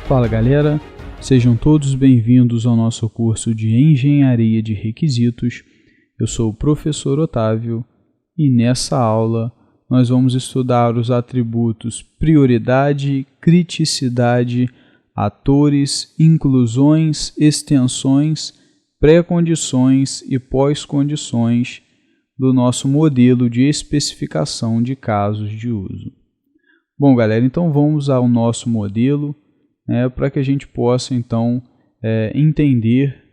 Fala galera, sejam todos bem-vindos ao nosso curso de Engenharia de Requisitos. Eu sou o professor Otávio e nessa aula nós vamos estudar os atributos prioridade, criticidade, atores, inclusões, extensões, pré-condições e pós-condições do nosso modelo de especificação de casos de uso. Bom galera, então vamos ao nosso modelo, para que a gente possa então entender,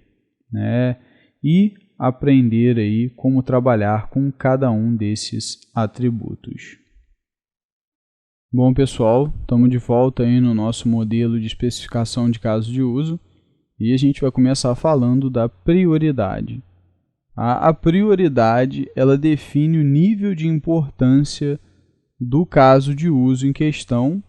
e aprender aí como trabalhar com cada um desses atributos. Bom pessoal, estamos de volta aí no nosso modelo de especificação de casos de uso e a gente vai começar falando da prioridade. A prioridade ela define o nível de importância do caso de uso em questão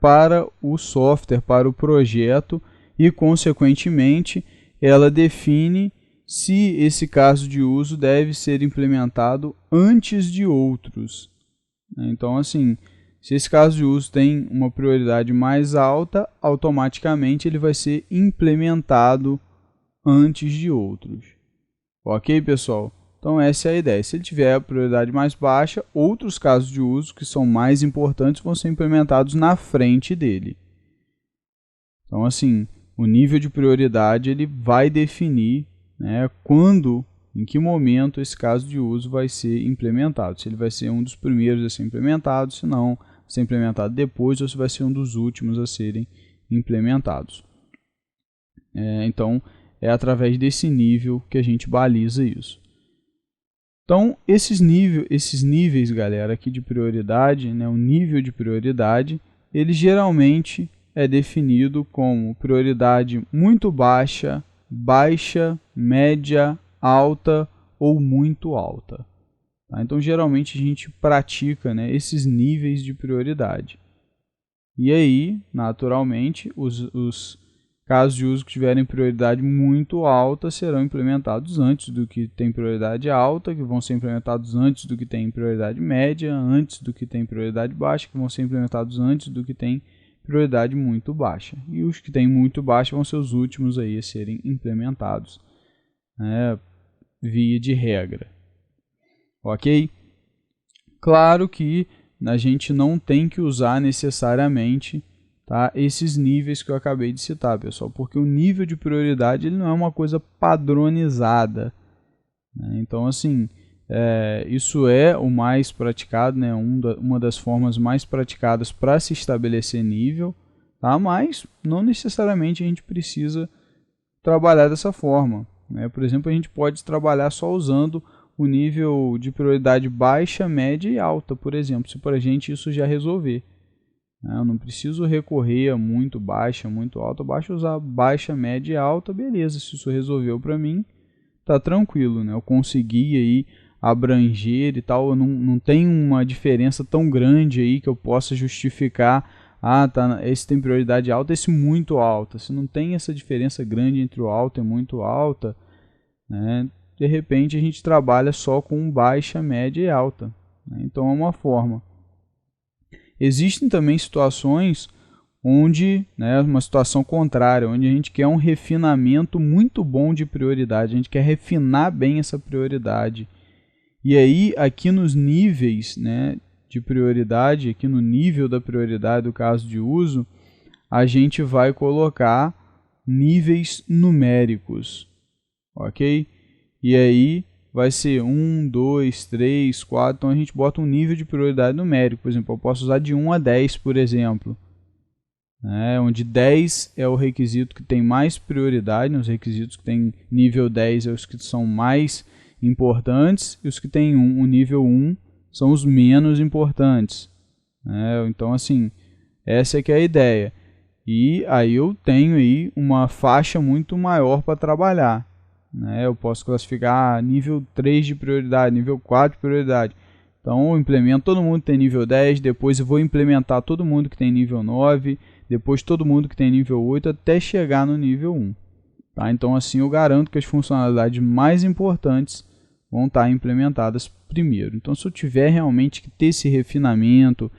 para o software, para o projeto e, consequentemente, ela define se esse caso de uso deve ser implementado antes de outros. Então, assim, se esse caso de uso tem uma prioridade mais alta, automaticamente ele vai ser implementado antes de outros. Ok, pessoal? Então essa é a ideia. Se ele tiver a prioridade mais baixa, outros casos de uso que são mais importantes vão ser implementados na frente dele. Então assim, o nível de prioridade ele vai definir quando, em que momento esse caso de uso vai ser implementado. Se ele vai ser um dos primeiros a ser implementado, se não, vai ser implementado depois ou se vai ser um dos últimos a serem implementados. Então é através desse nível que a gente baliza isso. Então, esses níveis, galera, aqui de prioridade, o nível de prioridade, ele geralmente é definido como prioridade muito baixa, baixa, média, alta ou muito alta. Tá? Então, geralmente a gente pratica esses níveis de prioridade. E aí, naturalmente, os casos de uso que tiverem prioridade muito alta serão implementados antes do que tem prioridade alta, que vão ser implementados antes do que tem prioridade média, antes do que tem prioridade baixa, que vão ser implementados antes do que tem prioridade muito baixa. E os que têm muito baixa vão ser os últimos aí a serem implementados, via de regra. Ok? Claro que a gente não tem que usar necessariamente esses níveis que eu acabei de citar, pessoal, porque o nível de prioridade ele não é uma coisa padronizada. Então, assim, isso é o mais praticado, uma das formas mais praticadas para se estabelecer nível, mas não necessariamente a gente precisa trabalhar dessa forma. Por exemplo, a gente pode trabalhar só usando o nível de prioridade baixa, média e alta, por exemplo, se para a gente isso já resolver. Eu não preciso recorrer a muito baixa, muito alta, basta usar baixa, média e alta, beleza, se isso resolveu para mim, tá tranquilo, eu consegui aí abranger e tal, eu não tem uma diferença tão grande aí que eu possa justificar, esse tem prioridade alta, esse muito alta, se não tem essa diferença grande entre o alto e muito alta, de repente a gente trabalha só com baixa, média e alta, então é uma forma. Existem também situações onde, uma situação contrária, onde a gente quer um refinamento muito bom de prioridade, a gente quer refinar bem essa prioridade. E aí, aqui nos níveis de prioridade, aqui no nível da prioridade do caso de uso, a gente vai colocar níveis numéricos, ok? E aí vai ser 1, 2, 3, 4, então a gente bota um nível de prioridade numérico, por exemplo, eu posso usar de 1 a 10, por exemplo, onde 10 é o requisito que tem mais prioridade, os requisitos que tem nível 10 é os que são mais importantes, e os que tem o nível 1 são os menos importantes. Então, assim, essa é que é a ideia. E aí eu tenho aí uma faixa muito maior para trabalhar. Eu posso classificar nível 3 de prioridade, nível 4 de prioridade. Então eu implemento todo mundo que tem nível 10, depois eu vou implementar todo mundo que tem nível 9, depois todo mundo que tem nível 8 até chegar no nível 1. Tá? Então, assim, eu garanto que as funcionalidades mais importantes vão estar implementadas primeiro. Então, se eu tiver realmente que ter esse refinamento,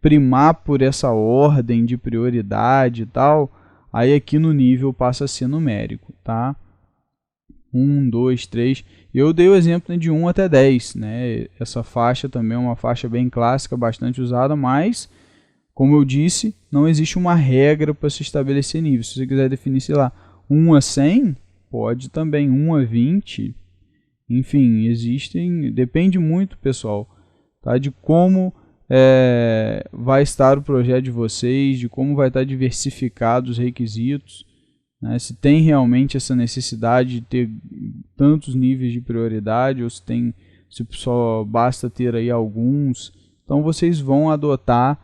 primar por essa ordem de prioridade e tal, aí aqui no nível passa a ser numérico, tá? 1, 2, 3. Eu dei o exemplo de 1 até 10, né? Essa faixa também é uma faixa bem clássica, bastante usada, mas, como eu disse, não existe uma regra para se estabelecer nível. Se você quiser definir, sei lá, 1 a 100, pode também, 1 a 20, enfim, depende muito, pessoal, tá? De como vai estar o projeto de vocês, de como vai estar diversificado os requisitos, né? Se tem realmente essa necessidade de ter tantos níveis de prioridade ou se só basta ter aí alguns. Então vocês vão adotar,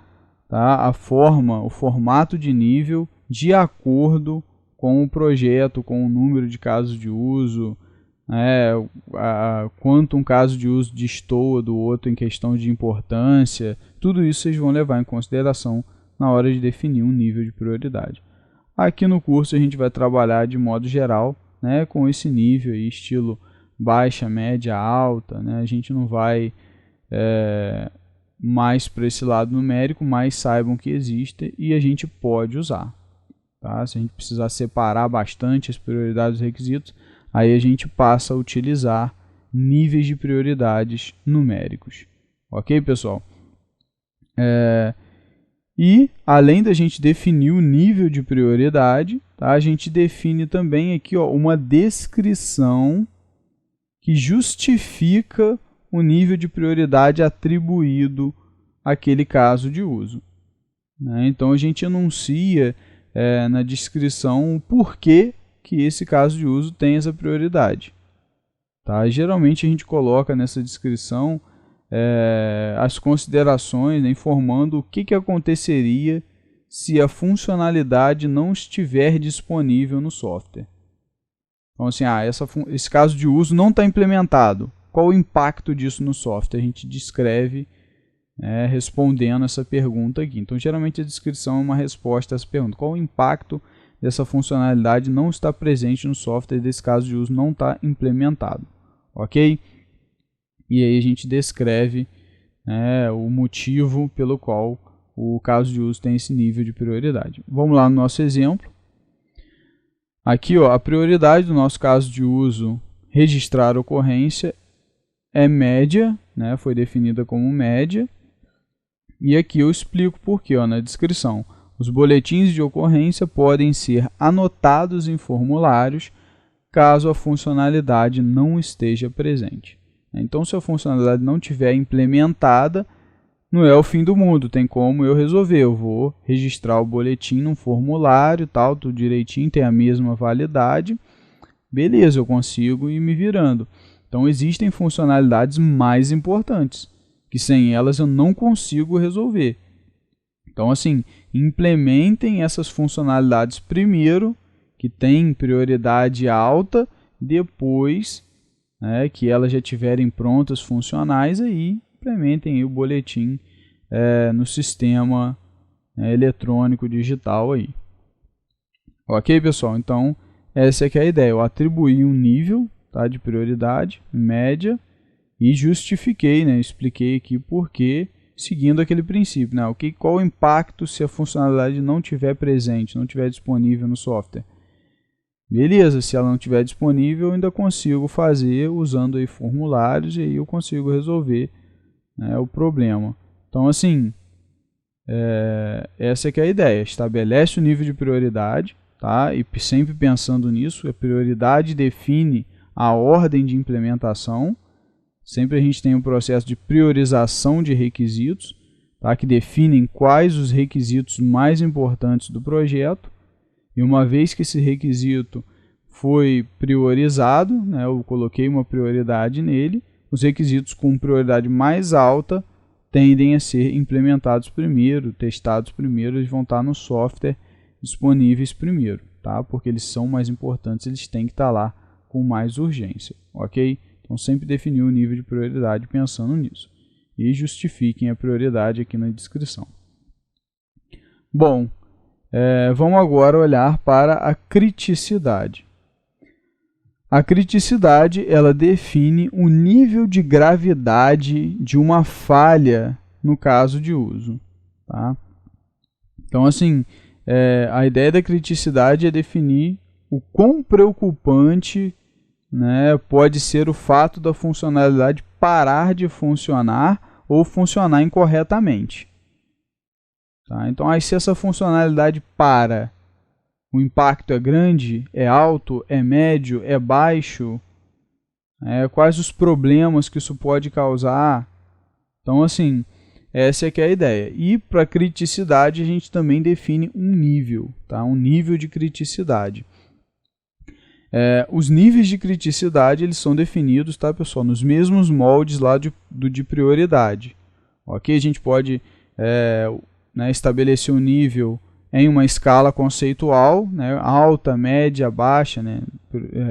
tá, o formato de nível de acordo com o projeto, com o número de casos de uso, quanto um caso de uso destoa do outro em questão de importância. Tudo isso vocês vão levar em consideração na hora de definir um nível de prioridade. Aqui no curso a gente vai trabalhar de modo geral, né, com esse nível aí, estilo baixa, média, alta, né? A gente não vai mais para esse lado numérico, mas saibam que existe e a gente pode usar. Tá? Se a gente precisar separar bastante as prioridades dos requisitos, aí a gente passa a utilizar níveis de prioridades numéricos. Ok, pessoal? E, além da gente definir o nível de prioridade, tá, a gente define também aqui, ó, uma descrição que justifica o nível de prioridade atribuído àquele caso de uso. Né? Então, a gente enuncia na descrição o porquê que esse caso de uso tem essa prioridade. Tá? Geralmente, a gente coloca nessa descrição as considerações, né, informando o que aconteceria se a funcionalidade não estiver disponível no software. Então, assim, esse caso de uso não está implementado. Qual o impacto disso no software? A gente descreve respondendo essa pergunta aqui. Então, geralmente a descrição é uma resposta a essa pergunta. Qual o impacto dessa funcionalidade não está presente no software desse caso de uso não está implementado? Ok? E aí a gente descreve o motivo pelo qual o caso de uso tem esse nível de prioridade. Vamos lá no nosso exemplo. Aqui, ó, a prioridade do nosso caso de uso registrar ocorrência é média, né, foi definida como média. E aqui eu explico por quê, ó, na descrição. Os boletins de ocorrência podem ser anotados em formulários caso a funcionalidade não esteja presente. Então, se a funcionalidade não estiver implementada, não é o fim do mundo, tem como eu resolver. Eu vou registrar o boletim num formulário, tal, tudo direitinho, tem a mesma validade. Beleza, eu consigo ir me virando. Então, existem funcionalidades mais importantes, que sem elas eu não consigo resolver. Então, assim, implementem essas funcionalidades primeiro, que tem prioridade alta, depois que elas já estiverem prontas, funcionais, aí implementem aí o boletim no sistema eletrônico digital aí. Ok, pessoal? Então, essa é que é a ideia. Eu atribuí um nível, tá, de prioridade, média, e justifiquei, né, expliquei aqui por quê, seguindo aquele princípio. Né, qual o impacto se a funcionalidade não estiver presente, não estiver disponível no software? Beleza, se ela não estiver disponível, eu ainda consigo fazer usando aí formulários e aí eu consigo resolver, né, o problema. Então, assim, essa é que é a ideia. Estabelece o nível de prioridade, tá? E sempre pensando nisso, a prioridade define a ordem de implementação. Sempre a gente tem um processo de priorização de requisitos, tá? Que definem quais os requisitos mais importantes do projeto. E uma vez que esse requisito foi priorizado, né, eu coloquei uma prioridade nele, os requisitos com prioridade mais alta tendem a ser implementados primeiro, testados primeiro, eles vão estar no software disponíveis primeiro, tá? Porque eles são mais importantes, eles têm que estar lá com mais urgência, ok? Então sempre definir o nível de prioridade pensando nisso. E justifiquem a prioridade aqui na descrição. Bom, vamos agora olhar para a criticidade. A criticidade, ela define o nível de gravidade de uma falha no caso de uso. Tá? Então, assim, a ideia da criticidade é definir o quão preocupante, né, pode ser o fato da funcionalidade parar de funcionar ou funcionar incorretamente. Tá? Então, aí, se essa funcionalidade para, o impacto é grande, é alto, é médio, é baixo, quais os problemas que isso pode causar. Então, assim, essa é que é a ideia. E para criticidade a gente também define um nível, tá? Um nível de criticidade. Os níveis de criticidade eles são definidos, tá, pessoal, nos mesmos moldes lá de prioridade. Ok? A gente pode estabelecer um nível em uma escala conceitual, né, alta, média, baixa, né,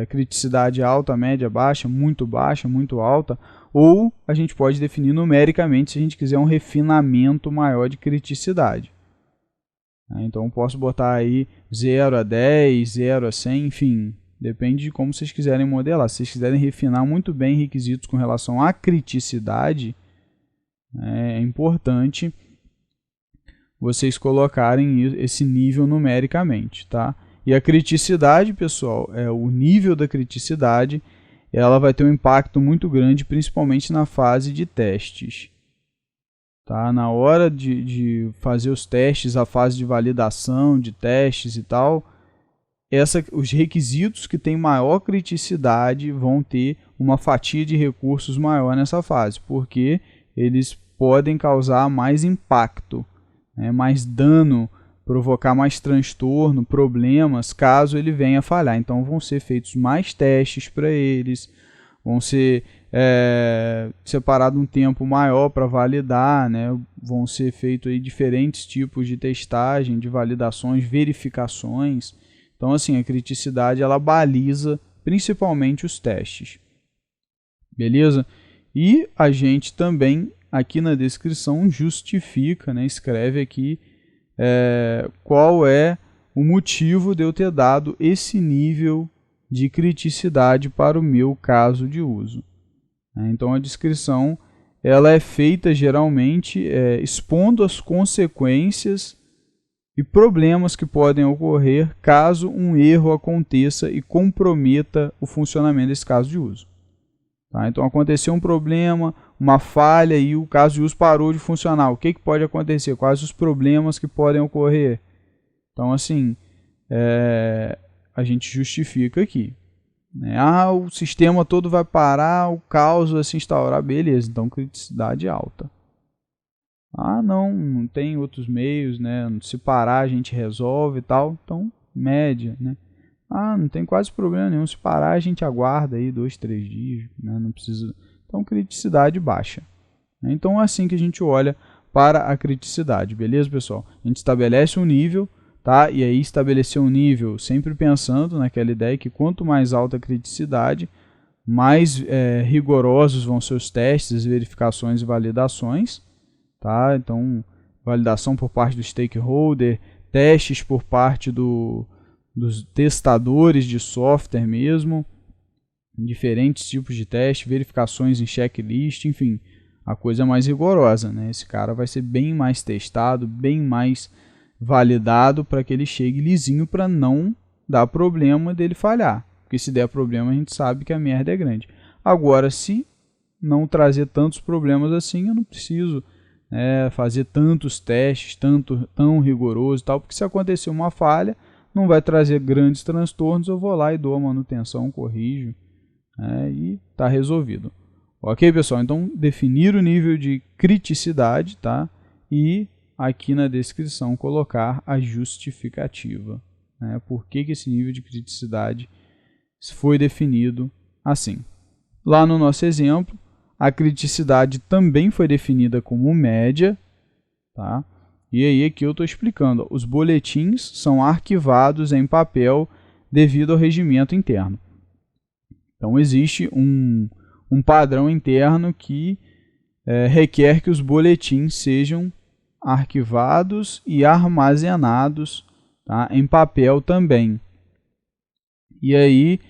criticidade alta, média, baixa, muito alta, ou a gente pode definir numericamente se a gente quiser um refinamento maior de criticidade. Então eu posso botar aí 0 a 10, 0 a 100, enfim, depende de como vocês quiserem modelar. Se vocês quiserem refinar muito bem requisitos com relação à criticidade, é importante vocês colocarem esse nível numericamente, tá? E a criticidade, pessoal, o nível da criticidade, ela vai ter um impacto muito grande, principalmente na fase de testes. Tá? Na hora de fazer os testes, a fase de validação de testes e tal, os requisitos que têm maior criticidade vão ter uma fatia de recursos maior nessa fase, porque eles podem causar mais impacto, mais dano, provocar mais transtorno, problemas, caso ele venha a falhar. Então vão ser feitos mais testes para eles, vão ser separado um tempo maior para validar, né? Vão ser feitos aí diferentes tipos de testagem, de validações, verificações. Então, assim, a criticidade ela baliza principalmente os testes. Beleza? E a gente também, aqui na descrição, justifica, né? Escreve aqui qual é o motivo de eu ter dado esse nível de criticidade para o meu caso de uso. Então, a descrição ela é feita geralmente expondo as consequências e problemas que podem ocorrer caso um erro aconteça e comprometa o funcionamento desse caso de uso. Tá? Então, aconteceu um problema, uma falha e o caso de uso parou de funcionar. O que pode acontecer? Quais os problemas que podem ocorrer? Então, assim, a gente justifica aqui. O sistema todo vai parar, o caos vai se instaurar, beleza, então criticidade alta. Não tem outros meios, né? Se parar a gente resolve e tal, então média, né? Não tem quase problema nenhum, se parar a gente aguarda aí 2, 3 dias, né? Não precisa, então criticidade baixa. Então é assim que a gente olha para a criticidade, beleza, pessoal? A gente estabelece um nível, tá? E aí estabelecer um nível sempre pensando naquela ideia que quanto mais alta a criticidade, mais rigorosos vão ser os testes, verificações e validações. Tá? Então, validação por parte do stakeholder, testes por parte dos testadores de software mesmo, diferentes tipos de teste, verificações em checklist, enfim, a coisa é mais rigorosa, né? Esse cara vai ser bem mais testado, bem mais validado para que ele chegue lisinho para não dar problema dele falhar, porque se der problema a gente sabe que a merda é grande. Agora, se não trazer tantos problemas assim, eu não preciso fazer tantos testes, tão rigoroso e tal, porque se acontecer uma falha, não vai trazer grandes transtornos, eu vou lá e dou a manutenção, corrijo, e está resolvido. Ok, pessoal? Então, definir o nível de criticidade, tá? E aqui na descrição colocar a justificativa. Por que esse nível de criticidade foi definido assim. Lá no nosso exemplo, a criticidade também foi definida como média, tá? E aí aqui eu estou explicando, os boletins são arquivados em papel devido ao regimento interno. Então existe um padrão interno que requer que os boletins sejam arquivados e armazenados, tá, em papel também. E aí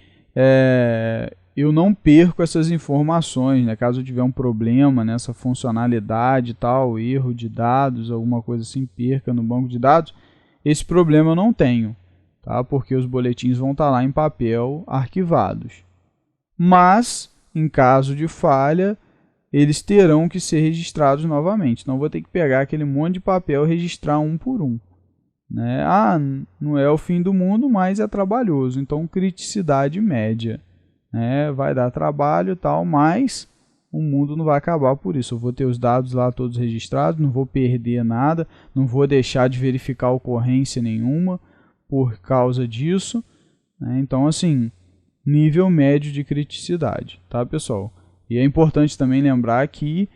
eu não perco essas informações, né? Caso eu tiver um problema nessa funcionalidade e tal, erro de dados, alguma coisa assim, perca no banco de dados, esse problema eu não tenho, tá? Porque os boletins vão estar lá em papel arquivados. Mas, em caso de falha, eles terão que ser registrados novamente. Então, vou ter que pegar aquele monte de papel e registrar um por um, né? Não é o fim do mundo, mas é trabalhoso. Então, criticidade média, né? Vai dar trabalho e tal, mas o mundo não vai acabar por isso. Eu vou ter os dados lá todos registrados, não vou perder nada, não vou deixar de verificar ocorrência nenhuma por causa disso, né? Então, assim, nível médio de criticidade, tá, pessoal? E é importante também lembrar que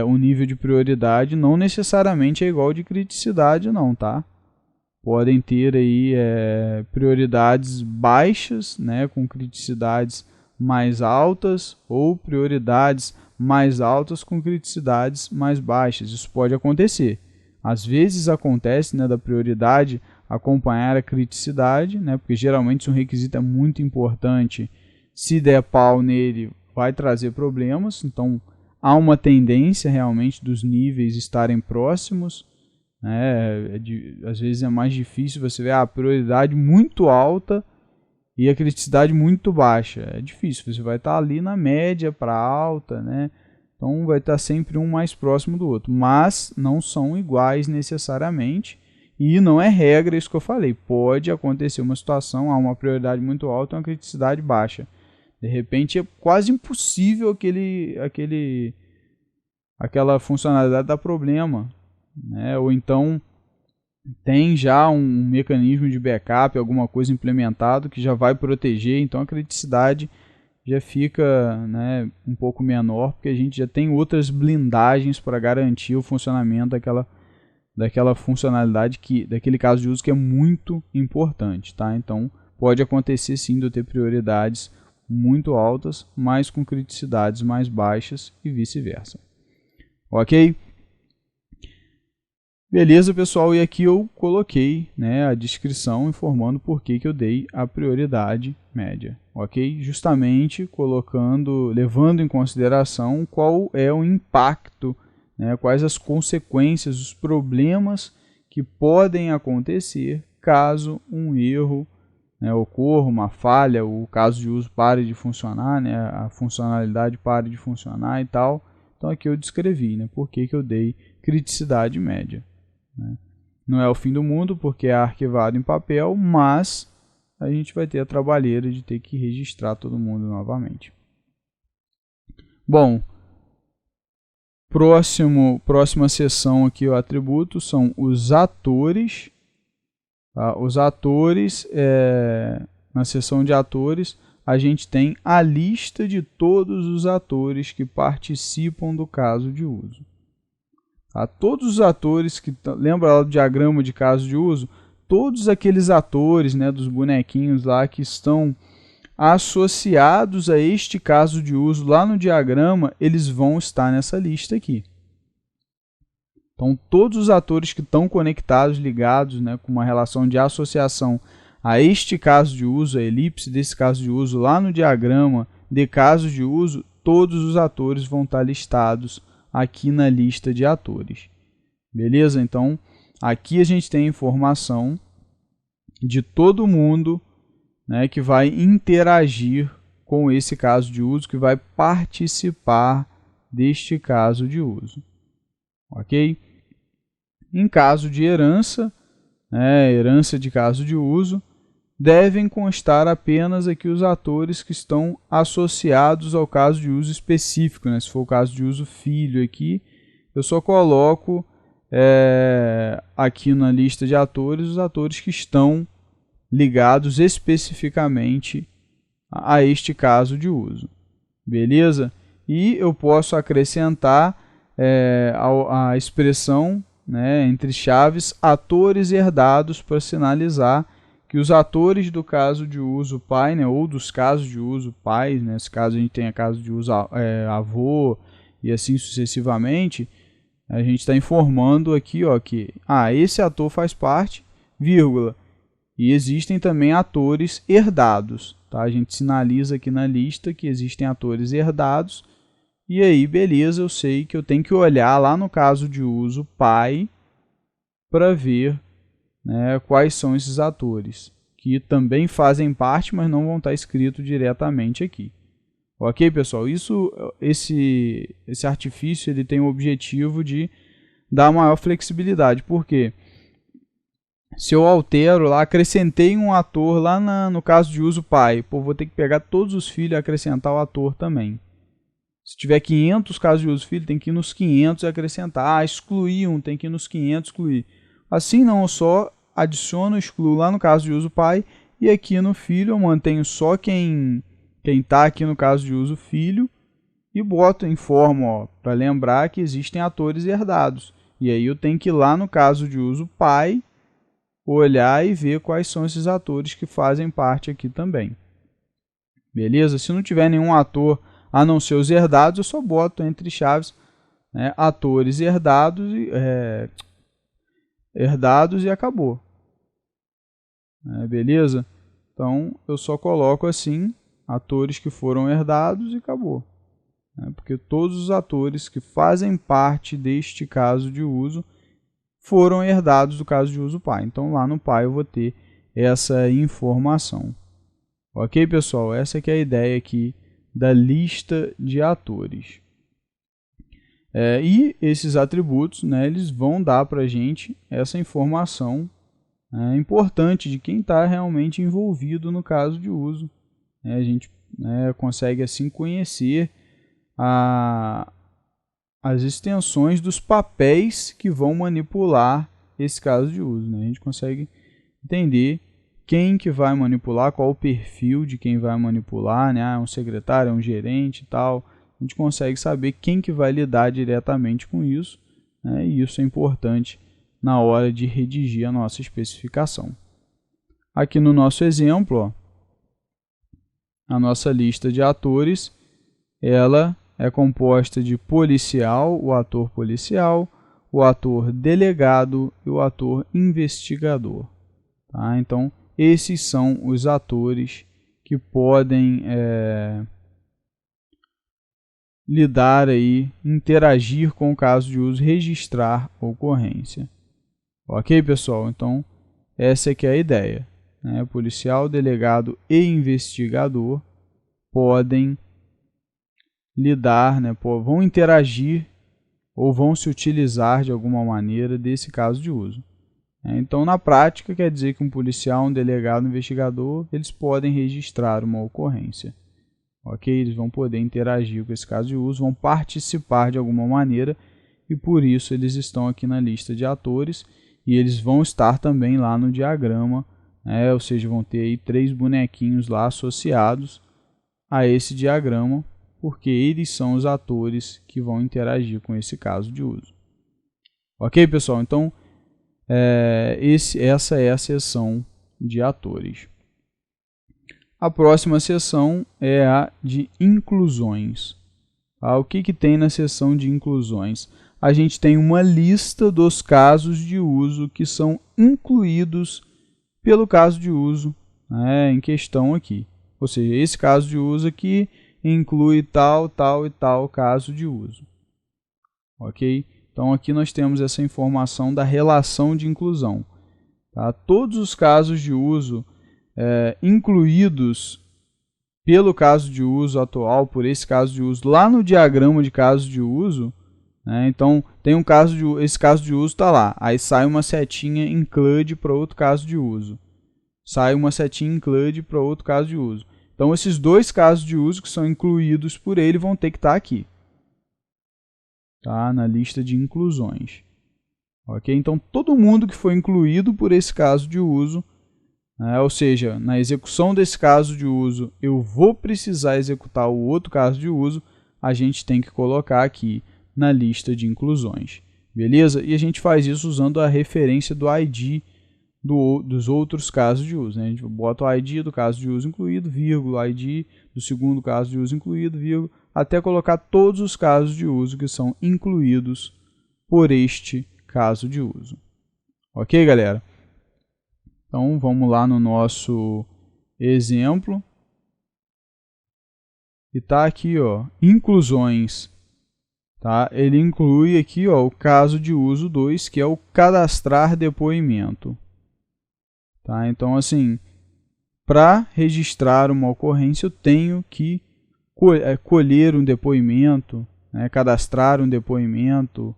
o nível de prioridade não necessariamente é igual ao de criticidade, não, tá? Podem ter aí prioridades baixas, né, com criticidades mais altas, ou prioridades mais altas com criticidades mais baixas. Isso pode acontecer. Às vezes acontece, né, da prioridade acompanhar a criticidade, né, porque geralmente se um requisito é muito importante, se der pau nele, vai trazer problemas. Então, há uma tendência realmente dos níveis estarem próximos, né? Às vezes é mais difícil você ver a prioridade muito alta e a criticidade muito baixa. É difícil, você vai estar ali na média para alta, né? Então vai estar sempre um mais próximo do outro, mas não são iguais necessariamente, e não é regra isso que eu falei. Pode acontecer uma situação, há uma prioridade muito alta e uma criticidade baixa. De repente é quase impossível aquela funcionalidade dar problema, né? Ou então tem já um mecanismo de backup, alguma coisa implementado que já vai proteger, então a criticidade já fica, né, um pouco menor, porque a gente já tem outras blindagens para garantir o funcionamento daquela funcionalidade, daquele caso de uso que é muito importante, tá? Então pode acontecer sim de eu ter prioridades muito altas, mas com criticidades mais baixas e vice-versa. Ok? Beleza, pessoal, e aqui eu coloquei, né, a descrição informando por que eu dei a prioridade média, ok? Justamente levando em consideração qual é o impacto, né, quais as consequências, os problemas que podem acontecer caso um erro, né, ocorra, uma falha, o caso de uso pare de funcionar, né, a funcionalidade pare de funcionar e tal. Então aqui eu descrevi, né, por que eu dei criticidade média, né? Não é o fim do mundo porque é arquivado em papel, mas a gente vai ter a trabalheira de ter que registrar todo mundo novamente. Bom, próxima seção aqui, o atributo, são os atores. Tá? Os atores, na seção de atores, a gente tem a lista de todos os atores que participam do caso de uso. Tá? Todos os atores que... Lembra lá do diagrama de caso de uso? Todos aqueles atores, né, dos bonequinhos lá que estão associados a este caso de uso lá no diagrama, eles vão estar nessa lista aqui. Então, todos os atores que estão conectados, ligados, né, com uma relação de associação a este caso de uso, a elipse desse caso de uso lá no diagrama de caso de uso, todos os atores vão estar listados aqui na lista de atores. Beleza? Então, aqui a gente tem informação de todo mundo, né, que vai interagir com esse caso de uso, que vai participar deste caso de uso. Ok? Em caso de herança, né, herança de caso de uso, devem constar apenas aqui os atores que estão associados ao caso de uso específico, né? Se for o caso de uso filho aqui, eu só coloco aqui na lista de atores os atores que estão ligados especificamente a este caso de uso. Beleza? E eu posso acrescentar a expressão, né, entre chaves, atores herdados, para sinalizar que os atores do caso de uso pai, né, ou dos casos de uso pais, né, nesse caso a gente tem a caso de uso avô e assim sucessivamente, a gente está informando aqui, ó, que esse ator faz parte, vírgula, E existem também atores herdados. Tá? A gente sinaliza aqui na lista que existem atores herdados. E aí, beleza, eu sei que eu tenho que olhar lá no caso de uso pai para ver, né, quais são esses atores, que também fazem parte, mas não vão estar escritos diretamente aqui. Ok, pessoal? Esse artifício ele tem o objetivo de dar maior flexibilidade. Por quê? Se eu altero lá, acrescentei um ator lá no caso de uso pai, pô, vou ter que pegar todos os filhos e acrescentar o ator também. Se tiver 500 casos de uso filho, tem que ir nos 500 e acrescentar. Ah, excluir um, tem que ir nos 500 excluir. Assim não, eu só adiciono, excluo lá no caso de uso pai, e aqui no filho eu mantenho só quem está aqui no caso de uso filho, e boto, informo para lembrar que existem atores herdados. E aí eu tenho que ir lá no caso de uso pai, olhar e ver quais são esses atores que fazem parte aqui também. Beleza? Se não tiver nenhum ator a não ser os herdados, eu só boto entre chaves, né, atores herdados e acabou. Beleza? Então, eu só coloco assim, atores que foram herdados e acabou. Porque todos os atores que fazem parte deste caso de uso foram herdados do caso de uso pai. Então, lá no pai eu vou ter essa informação. Ok, pessoal? Essa que é a ideia aqui da lista de atores. E esses atributos, né, eles vão dar para a gente essa informação importante de quem está realmente envolvido no caso de uso. A gente consegue assim conhecer as extensões dos papéis que vão manipular esse caso de uso. A gente consegue entender quem que vai manipular, qual o perfil de quem vai manipular, né? É um secretário, é um gerente e tal. A gente consegue saber quem que vai lidar diretamente com isso, né? E isso é importante na hora de redigir a nossa especificação. Aqui no nosso exemplo, a nossa lista de atores, ela é composta de policial, o ator policial, o ator delegado e o ator investigador. Tá? Então, esses são os atores que podem lidar aí, interagir com o caso de uso, registrar ocorrência. Ok, pessoal? Então, essa aqui é a ideia. Policial, delegado e investigador podem lidar, vão interagir ou vão se utilizar de alguma maneira desse caso de uso. Então, na prática, quer dizer que um policial, um delegado, um investigador, eles podem registrar uma ocorrência. Ok? Eles vão poder interagir com esse caso de uso, vão participar de alguma maneira e por isso eles estão aqui na lista de atores e eles vão estar também lá no diagrama, ou seja, vão ter aí 3 bonequinhos lá associados a esse diagrama, porque eles são os atores que vão interagir com esse caso de uso. Ok, pessoal? Então, essa é a seção de atores. A próxima seção é a de inclusões. O que tem na seção de inclusões? A gente tem uma lista dos casos de uso que são incluídos pelo caso de uso em questão aqui. Ou seja, esse caso de uso aqui inclui tal, tal e tal caso de uso. Ok? Então, aqui nós temos essa informação da relação de inclusão. Tá? Todos os casos de uso incluídos pelo caso de uso atual, por esse caso de uso, lá no diagrama de casos de uso, então, tem um caso esse caso de uso está lá. Aí sai uma setinha include para outro caso de uso. Sai uma setinha include para outro caso de uso. Então, esses 2 casos de uso que são incluídos por ele vão ter que estar aqui. Tá? Na lista de inclusões. Ok? Então, todo mundo que foi incluído por esse caso de uso, ou seja, na execução desse caso de uso, eu vou precisar executar o outro caso de uso, a gente tem que colocar aqui na lista de inclusões. Beleza? E a gente faz isso usando a referência do ID dos outros casos de uso. A gente bota o ID do caso de uso incluído, vírgula, ID do segundo caso de uso incluído, vírgula, até colocar todos os casos de uso que são incluídos por este caso de uso. Ok, galera? Então, vamos lá no nosso exemplo. E tá aqui, ó, inclusões. Tá? Ele inclui aqui, ó, o caso de uso 2, que é o cadastrar depoimento. Tá? Então, assim, para registrar uma ocorrência, eu tenho que colher um depoimento, né? Cadastrar um depoimento.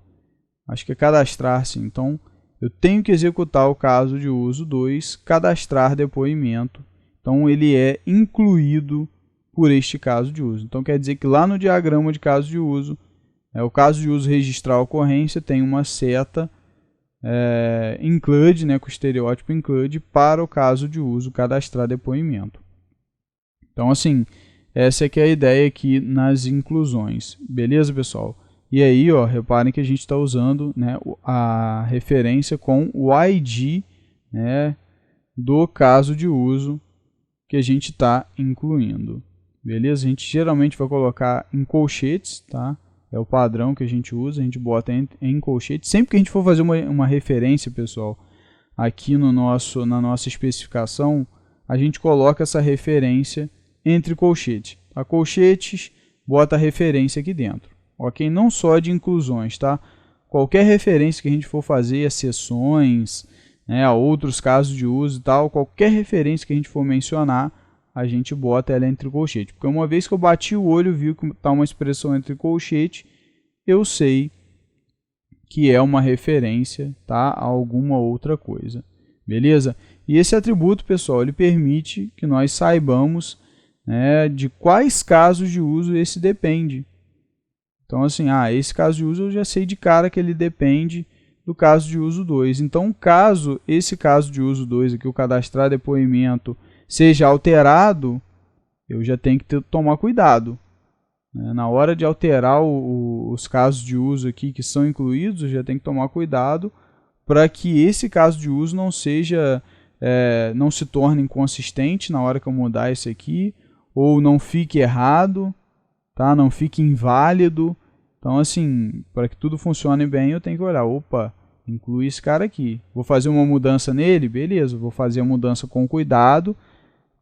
Acho que é cadastrar, sim. Então, eu tenho que executar o caso de uso 2, cadastrar depoimento. Então, ele é incluído por este caso de uso. Então, quer dizer que lá no diagrama de caso de uso, o caso de uso registrar a ocorrência tem uma seta include, né, com o estereótipo include, para o caso de uso cadastrar depoimento. Então, assim, essa é que é a ideia aqui nas inclusões. Beleza, pessoal? E aí, ó, reparem que a gente está usando, né, a referência com o ID, né, do caso de uso que a gente está incluindo. Beleza? A gente geralmente vai colocar em colchetes, tá? É o padrão que a gente usa, a gente bota em colchete. Sempre que a gente for fazer uma referência, pessoal, aqui na nossa especificação, a gente coloca essa referência entre colchetes. A colchetes, bota a referência aqui dentro. Ok? Não só de inclusões, tá? Qualquer referência que a gente for fazer a seções, né, a outros casos de uso e tal, qualquer referência que a gente for mencionar, a gente bota ela entre colchete. Porque uma vez que eu bati o olho, viu que está uma expressão entre colchete, eu sei que é uma referência, tá, a alguma outra coisa. Beleza? E esse atributo, pessoal, ele permite que nós saibamos, né, de quais casos de uso esse depende. Então, assim, esse caso de uso eu já sei de cara que ele depende do caso de uso 2. Então, caso esse caso de uso 2, aqui, o cadastrar depoimento, seja alterado, eu já tenho que tomar cuidado. Na hora de alterar os casos de uso aqui que são incluídos, eu já tenho que tomar cuidado para que esse caso de uso não seja, não se torne inconsistente na hora que eu mudar esse aqui, ou não fique errado, tá? Não fique inválido. Então, assim, para que tudo funcione bem, eu tenho que olhar, opa, inclui esse cara aqui. Vou fazer uma mudança nele? Beleza, vou fazer a mudança com cuidado,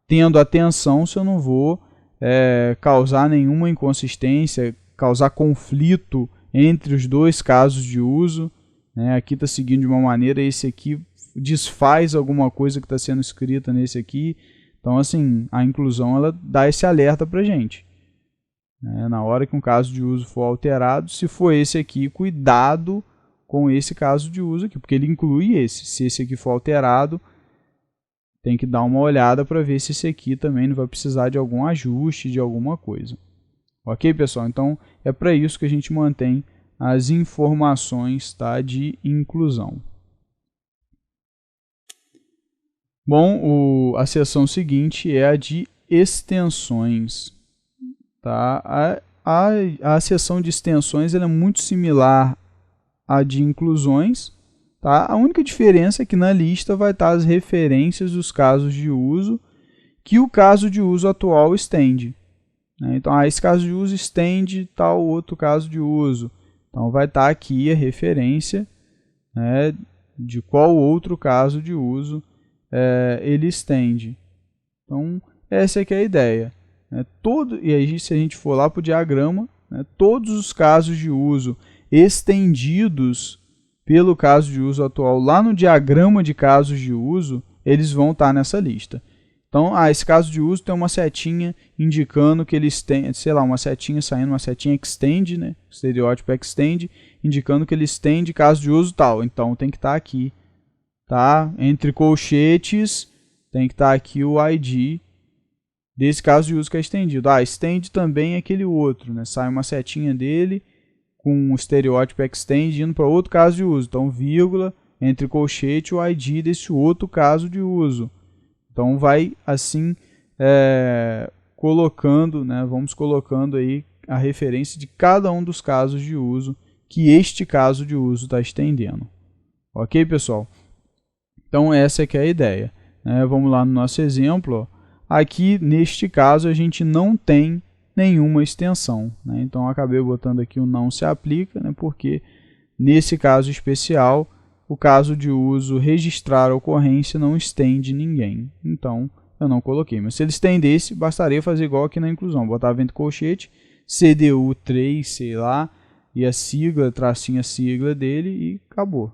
tendo atenção se eu não vou causar nenhuma inconsistência, causar conflito entre os dois casos de uso. Né? Aqui está seguindo de uma maneira, esse aqui desfaz alguma coisa que está sendo escrita nesse aqui. Então, assim, a inclusão ela dá esse alerta para a gente. Na hora que um caso de uso for alterado, se for esse aqui, cuidado com esse caso de uso aqui, porque ele inclui esse. Se esse aqui for alterado, tem que dar uma olhada para ver se esse aqui também não vai precisar de algum ajuste, de alguma coisa. Ok, pessoal? Então, é para isso que a gente mantém as informações, tá, de inclusão. Bom, a seção seguinte é a de extensões. Tá? A seção de extensões ela é muito similar à de inclusões. Tá? A única diferença é que na lista vai estar as referências dos casos de uso que o caso de uso atual estende. Né? Então, esse caso de uso estende tal outro caso de uso. Então, vai estar aqui a referência, né, de qual outro caso de uso ele estende. Então, essa é que é a ideia. E aí, se a gente for lá para o diagrama, né, todos os casos de uso estendidos pelo caso de uso atual lá no diagrama de casos de uso, eles vão estar nessa lista. Então, esse caso de uso tem uma setinha indicando que eles têm, sei lá, uma setinha saindo, uma setinha extend, né, estereótipo extend, indicando que ele estende caso de uso tal. Então, tem que estar aqui, tá? Entre colchetes, tem que estar aqui o ID desse caso de uso que é estendido. Estende também aquele outro, né? Sai uma setinha dele com o estereótipo extend indo para outro caso de uso. Então, vírgula, entre colchete, o ID desse outro caso de uso. Então, vai assim colocando, né? Vamos colocando aí a referência de cada um dos casos de uso que este caso de uso está estendendo. Ok, pessoal? Então, essa é que é a ideia. Vamos lá no nosso exemplo. Aqui, neste caso, a gente não tem nenhuma extensão. Né? Então, eu acabei botando aqui o não se aplica, né? Porque nesse caso especial, o caso de uso registrar a ocorrência não estende ninguém. Então, eu não coloquei. Mas se ele estendesse, bastaria fazer igual aqui na inclusão. Botava entre colchete, CDU 3, sei lá, e a sigla, tracinho a sigla dele e acabou.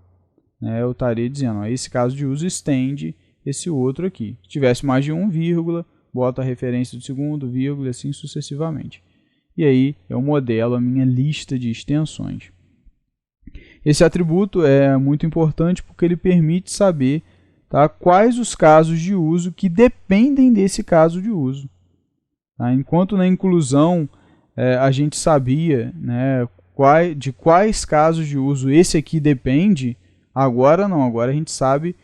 Eu estaria dizendo, ó, esse caso de uso estende esse outro aqui. Se tivesse mais de um, vírgula, bota a referência do segundo, vírgula, assim sucessivamente. E aí eu modelo a minha lista de extensões. Esse atributo é muito importante porque ele permite saber, tá, quais os casos de uso que dependem desse caso de uso. Tá? Enquanto na inclusão a gente sabia, né, de quais casos de uso esse aqui depende, agora não, agora a gente sabe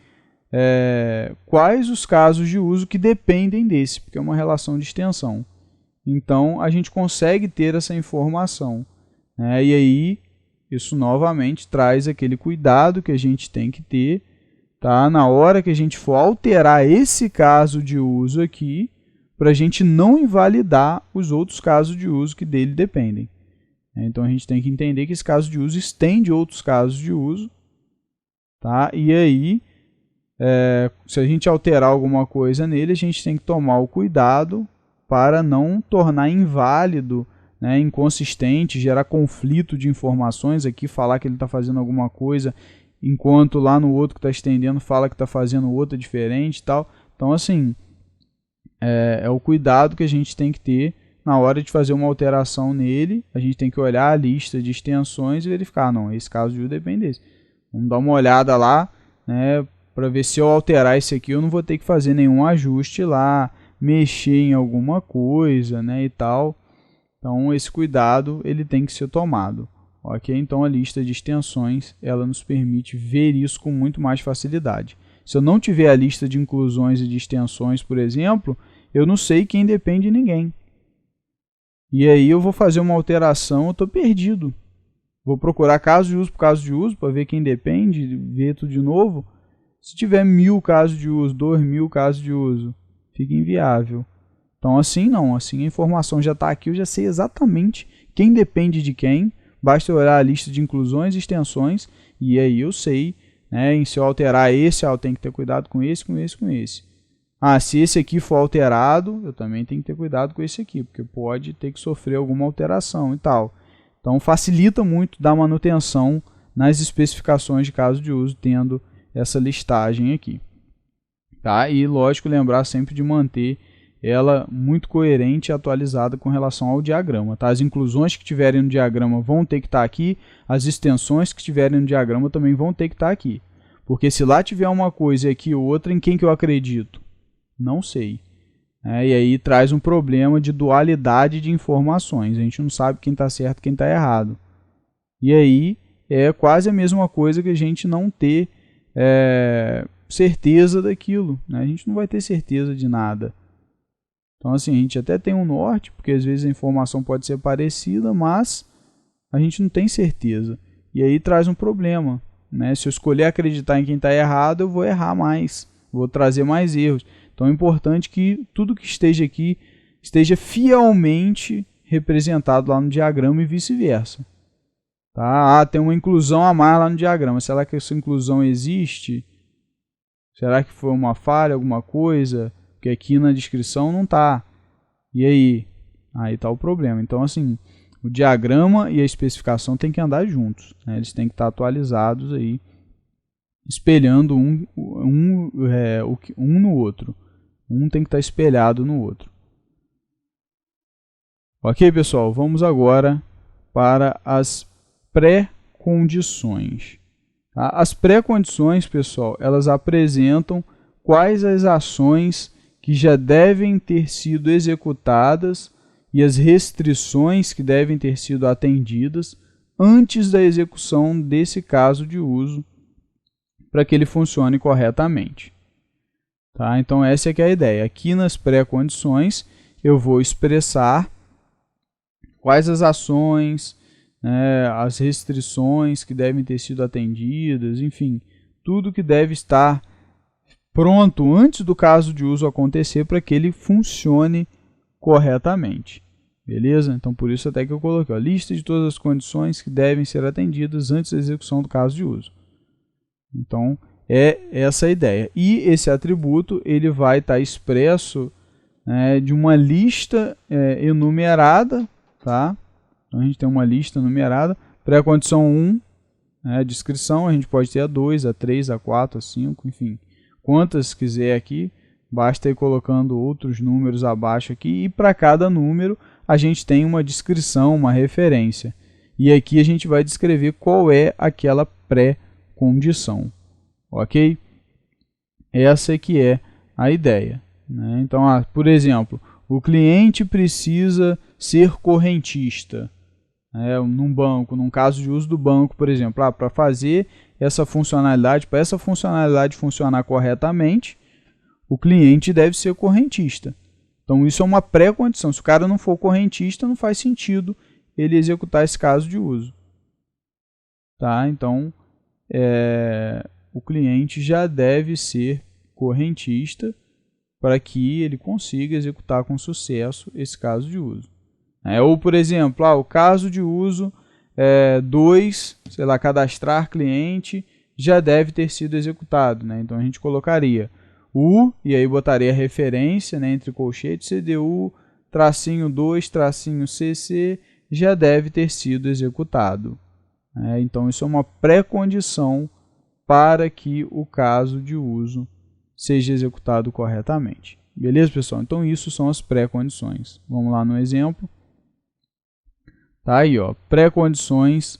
quais os casos de uso que dependem desse, porque é uma relação de extensão. Então a gente consegue ter essa informação, né? E aí isso novamente traz aquele cuidado que a gente tem que ter, tá? Na hora que a gente for alterar esse caso de uso aqui, para a gente não invalidar os outros casos de uso que dele dependem. Então a gente tem que entender que esse caso de uso estende outros casos de uso, tá? E aí, se a gente alterar alguma coisa nele, a gente tem que tomar o cuidado para não tornar inválido, né, inconsistente, gerar conflito de informações, aqui falar que ele está fazendo alguma coisa, enquanto lá no outro que está estendendo fala que está fazendo outra diferente e tal. Então, assim, é o cuidado que a gente tem que ter na hora de fazer uma alteração nele. A gente tem que olhar a lista de extensões e verificar, não, esse caso de uso depende desse. Vamos dar uma olhada lá, né, para ver se eu alterar esse aqui, eu não vou ter que fazer nenhum ajuste lá, mexer em alguma coisa, né, e tal. Então, esse cuidado ele tem que ser tomado. Ok? Então, a lista de extensões ela nos permite ver isso com muito mais facilidade. Se eu não tiver a lista de inclusões e de extensões, por exemplo, eu não sei quem depende de ninguém. E aí eu vou fazer uma alteração, eu estou perdido. Vou procurar caso de uso por caso de uso para ver quem depende, ver tudo de novo. Se tiver 1000 casos de uso, 2000 casos de uso, fica inviável. Então, assim não, assim a informação já está aqui, eu já sei exatamente quem depende de quem, basta olhar a lista de inclusões e extensões, e aí eu sei, né, se eu alterar esse, eu tenho que ter cuidado com esse, com esse, com esse. Se esse aqui for alterado, eu também tenho que ter cuidado com esse aqui, porque pode ter que sofrer alguma alteração e tal. Então, facilita muito dar manutenção nas especificações de caso de uso, tendo essa listagem aqui. Tá? E, lógico, lembrar sempre de manter ela muito coerente e atualizada com relação ao diagrama. Tá? As inclusões que tiverem no diagrama vão ter que estar aqui, as extensões que tiverem no diagrama também vão ter que estar aqui. Porque se lá tiver uma coisa e aqui outra, em quem que eu acredito? Não sei. E aí traz um problema de dualidade de informações. A gente não sabe quem está certo e quem está errado. E aí é quase a mesma coisa que a gente não ter certeza daquilo. Né? A gente não vai ter certeza de nada. Então, assim, a gente até tem um norte, porque às vezes a informação pode ser parecida, mas a gente não tem certeza. E aí traz um problema. Né? Se eu escolher acreditar em quem está errado, eu vou errar mais, vou trazer mais erros. Então é importante que tudo que esteja aqui esteja fielmente representado lá no diagrama e vice-versa. Tá? Tem uma inclusão a mais lá no diagrama. Será que essa inclusão existe? Será que foi uma falha, alguma coisa? Porque aqui na descrição não está. E aí? Aí está o problema. Então, assim, o diagrama e a especificação têm que andar juntos. Né? Eles têm que estar atualizados aí, espelhando um no outro. Um tem que estar espelhado no outro. Ok, pessoal? Vamos agora para as pré-condições. Tá? As pré-condições, pessoal, elas apresentam quais as ações que já devem ter sido executadas e as restrições que devem ter sido atendidas antes da execução desse caso de uso para que ele funcione corretamente. Tá? Então essa é que é a ideia. Aqui nas pré-condições eu vou expressar quais as ações, né, as restrições que devem ter sido atendidas, enfim, tudo que deve estar pronto antes do caso de uso acontecer para que ele funcione corretamente. Beleza? Então por isso até que eu coloquei a lista de todas as condições que devem ser atendidas antes da execução do caso de uso. Então, é essa a ideia. E esse atributo ele vai estar expresso de uma lista enumerada, tá? Então, a gente tem uma lista numerada. Pré-condição 1, descrição, a gente pode ter a 2, a 3, a 4, a 5, enfim. Quantas quiser aqui, basta ir colocando outros números abaixo aqui. E para cada número, a gente tem uma descrição, uma referência. E aqui a gente vai descrever qual é aquela pré-condição. Ok? Essa que é a ideia. Então, por exemplo, o cliente precisa ser correntista. Num banco, num caso de uso do banco, por exemplo, para fazer essa funcionalidade, para essa funcionalidade funcionar corretamente, o cliente deve ser correntista. Então, isso é uma pré-condição. Se o cara não for correntista, não faz sentido ele executar esse caso de uso. Tá? Então, o cliente já deve ser correntista para que ele consiga executar com sucesso esse caso de uso. Ou, por exemplo, o caso de uso 2, sei lá, cadastrar cliente, já deve ter sido executado. Então, a gente colocaria e aí botaria a referência entre colchetes, CDU, tracinho 2, tracinho CC, já deve ter sido executado. Então, isso é uma pré-condição para que o caso de uso seja executado corretamente. Beleza, pessoal? Então, isso são as pré-condições. Vamos lá no exemplo. Tá aí, pré-condições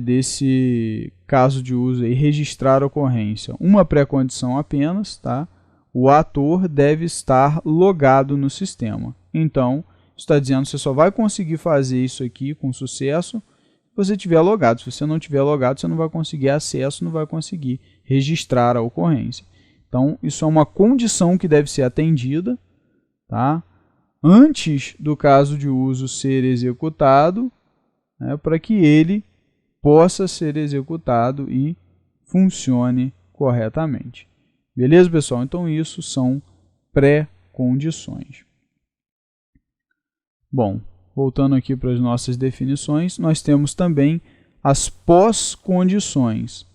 desse caso de uso aí, registrar ocorrência. Uma pré-condição apenas, tá? O ator deve estar logado no sistema. Então, está dizendo que você só vai conseguir fazer isso aqui com sucesso se você estiver logado. Se você não estiver logado, você não vai conseguir acesso, não vai conseguir registrar a ocorrência. Então, isso é uma condição que deve ser atendida, tá? Antes do caso de uso ser executado, para que ele possa ser executado e funcione corretamente. Beleza, pessoal? Então, isso são pré-condições. Bom, voltando aqui para as nossas definições, nós temos também as pós-condições.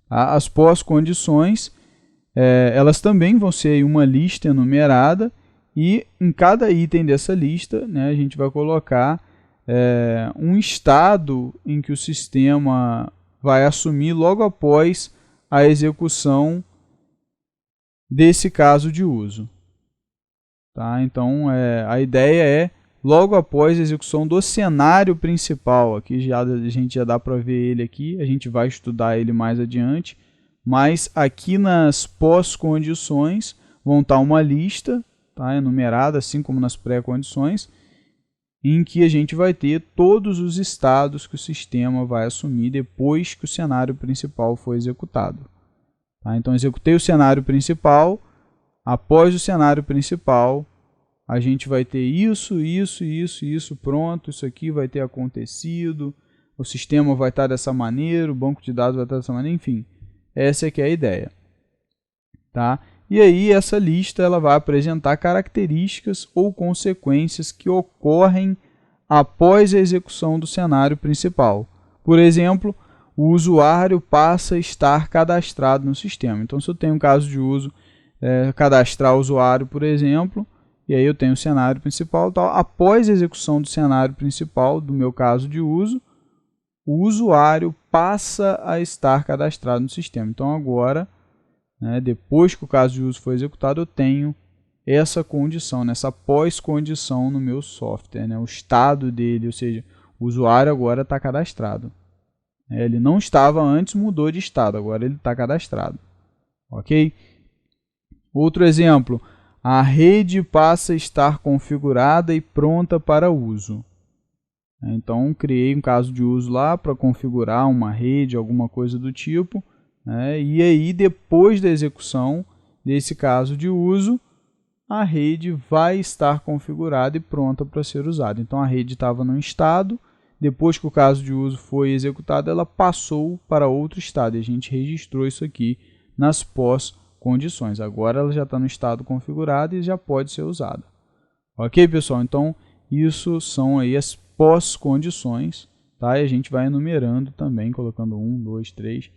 As pós-condições, elas também vão ser aí uma lista enumerada, e em cada item dessa lista, a gente vai colocar um estado em que o sistema vai assumir logo após a execução desse caso de uso. Tá? Então, a ideia é logo após a execução do cenário principal. Aqui a gente já dá para ver ele aqui, a gente vai estudar ele mais adiante, mas aqui nas pós-condições vão estar uma lista, tá, enumerada, assim como nas pré-condições, em que a gente vai ter todos os estados que o sistema vai assumir depois que o cenário principal for executado. Tá? Então, executei o cenário principal, após o cenário principal, a gente vai ter isso pronto, isso aqui vai ter acontecido, o sistema vai estar dessa maneira, o banco de dados vai estar dessa maneira, enfim, essa é que é a ideia. Tá? E aí essa lista ela vai apresentar características ou consequências que ocorrem após a execução do cenário principal. Por exemplo, o usuário passa a estar cadastrado no sistema. Então, se eu tenho um caso de uso, cadastrar o usuário, por exemplo, e aí eu tenho o cenário principal, tal. Após a execução do cenário principal do meu caso de uso, o usuário passa a estar cadastrado no sistema. Então, agora, depois que o caso de uso foi executado, eu tenho essa condição, essa pós-condição no meu software, o estado dele, ou seja, o usuário agora está cadastrado. Ele não estava antes, mudou de estado, agora ele está cadastrado. Ok? Outro exemplo, a rede passa a estar configurada e pronta para uso. Então, criei um caso de uso lá para configurar uma rede, alguma coisa do tipo. E aí, depois da execução desse caso de uso, a rede vai estar configurada e pronta para ser usada. Então, a rede estava num estado, depois que o caso de uso foi executado, ela passou para outro estado. E a gente registrou isso aqui nas pós-condições. Agora, ela já está no estado configurado e já pode ser usada. Ok, pessoal? Então, isso são aí as pós-condições. Tá? E a gente vai enumerando também, colocando 1, 2, 3...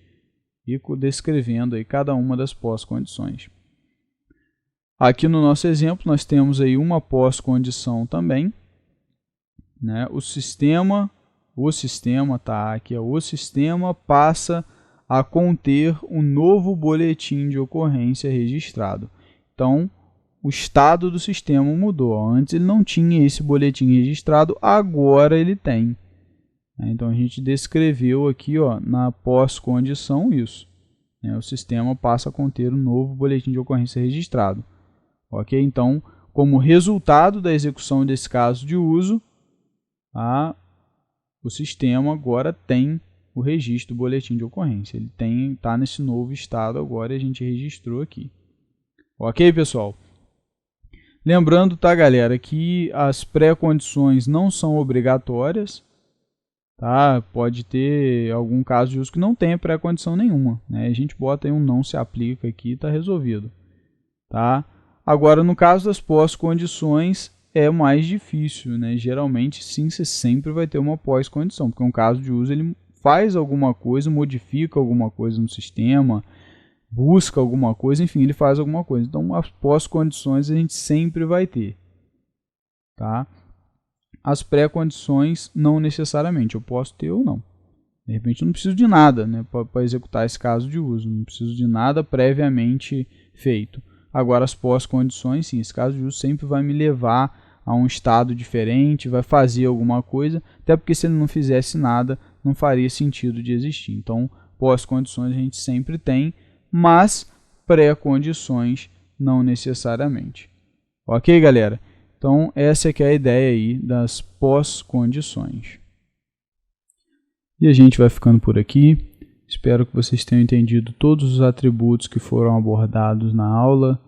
e descrevendo aí cada uma das pós-condições. Aqui no nosso exemplo nós temos aí uma pós-condição também, né? O sistema passa a conter um novo boletim de ocorrência registrado. Então, o estado do sistema mudou. Antes ele não tinha esse boletim registrado, agora ele tem. Então, a gente descreveu aqui, na pós-condição isso. O sistema passa a conter um novo boletim de ocorrência registrado. Ok? Então, como resultado da execução desse caso de uso, o sistema agora tem o registro do boletim de ocorrência. Ele está nesse novo estado agora e a gente registrou aqui. Ok, pessoal? Lembrando, tá, galera, que as pré-condições não são obrigatórias. Tá? Pode ter algum caso de uso que não tenha pré-condição nenhuma. Né? A gente bota aí um não se aplica aqui e está resolvido. Tá? Agora, no caso das pós-condições, é mais difícil. Né? Geralmente, sim, você sempre vai ter uma pós-condição, porque um caso de uso ele faz alguma coisa, modifica alguma coisa no sistema, busca alguma coisa, enfim, ele faz alguma coisa. Então, as pós-condições a gente sempre vai ter. Tá? As pré-condições não necessariamente, eu posso ter ou não. De repente eu não preciso de nada, né, para executar esse caso de uso, não preciso de nada previamente feito. Agora as pós-condições, sim, esse caso de uso sempre vai me levar a um estado diferente, vai fazer alguma coisa, até porque se ele não fizesse nada, não faria sentido de existir. Então, pós-condições a gente sempre tem, mas pré-condições não necessariamente. Ok, galera? Então, essa é que é a ideia aí das pós-condições. E a gente vai ficando por aqui. Espero que vocês tenham entendido todos os atributos que foram abordados na aula.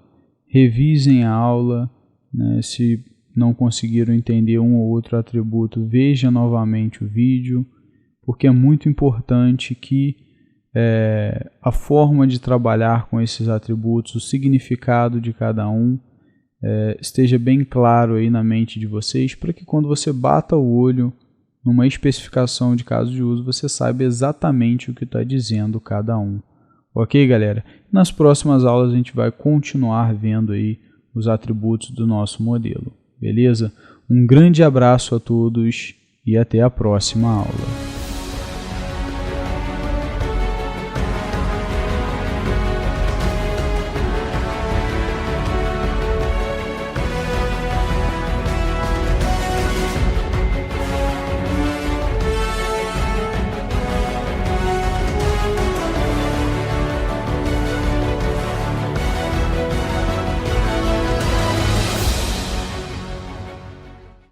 Revisem a aula, né? Se não conseguiram entender um ou outro atributo, veja novamente o vídeo, porque é muito importante que a forma de trabalhar com esses atributos, o significado de cada um, esteja bem claro aí na mente de vocês, para que quando você bata o olho numa especificação de caso de uso, você saiba exatamente o que está dizendo cada um. Ok, galera? Nas próximas aulas a gente vai continuar vendo aí os atributos do nosso modelo. Beleza? Um grande abraço a todos e até a próxima aula.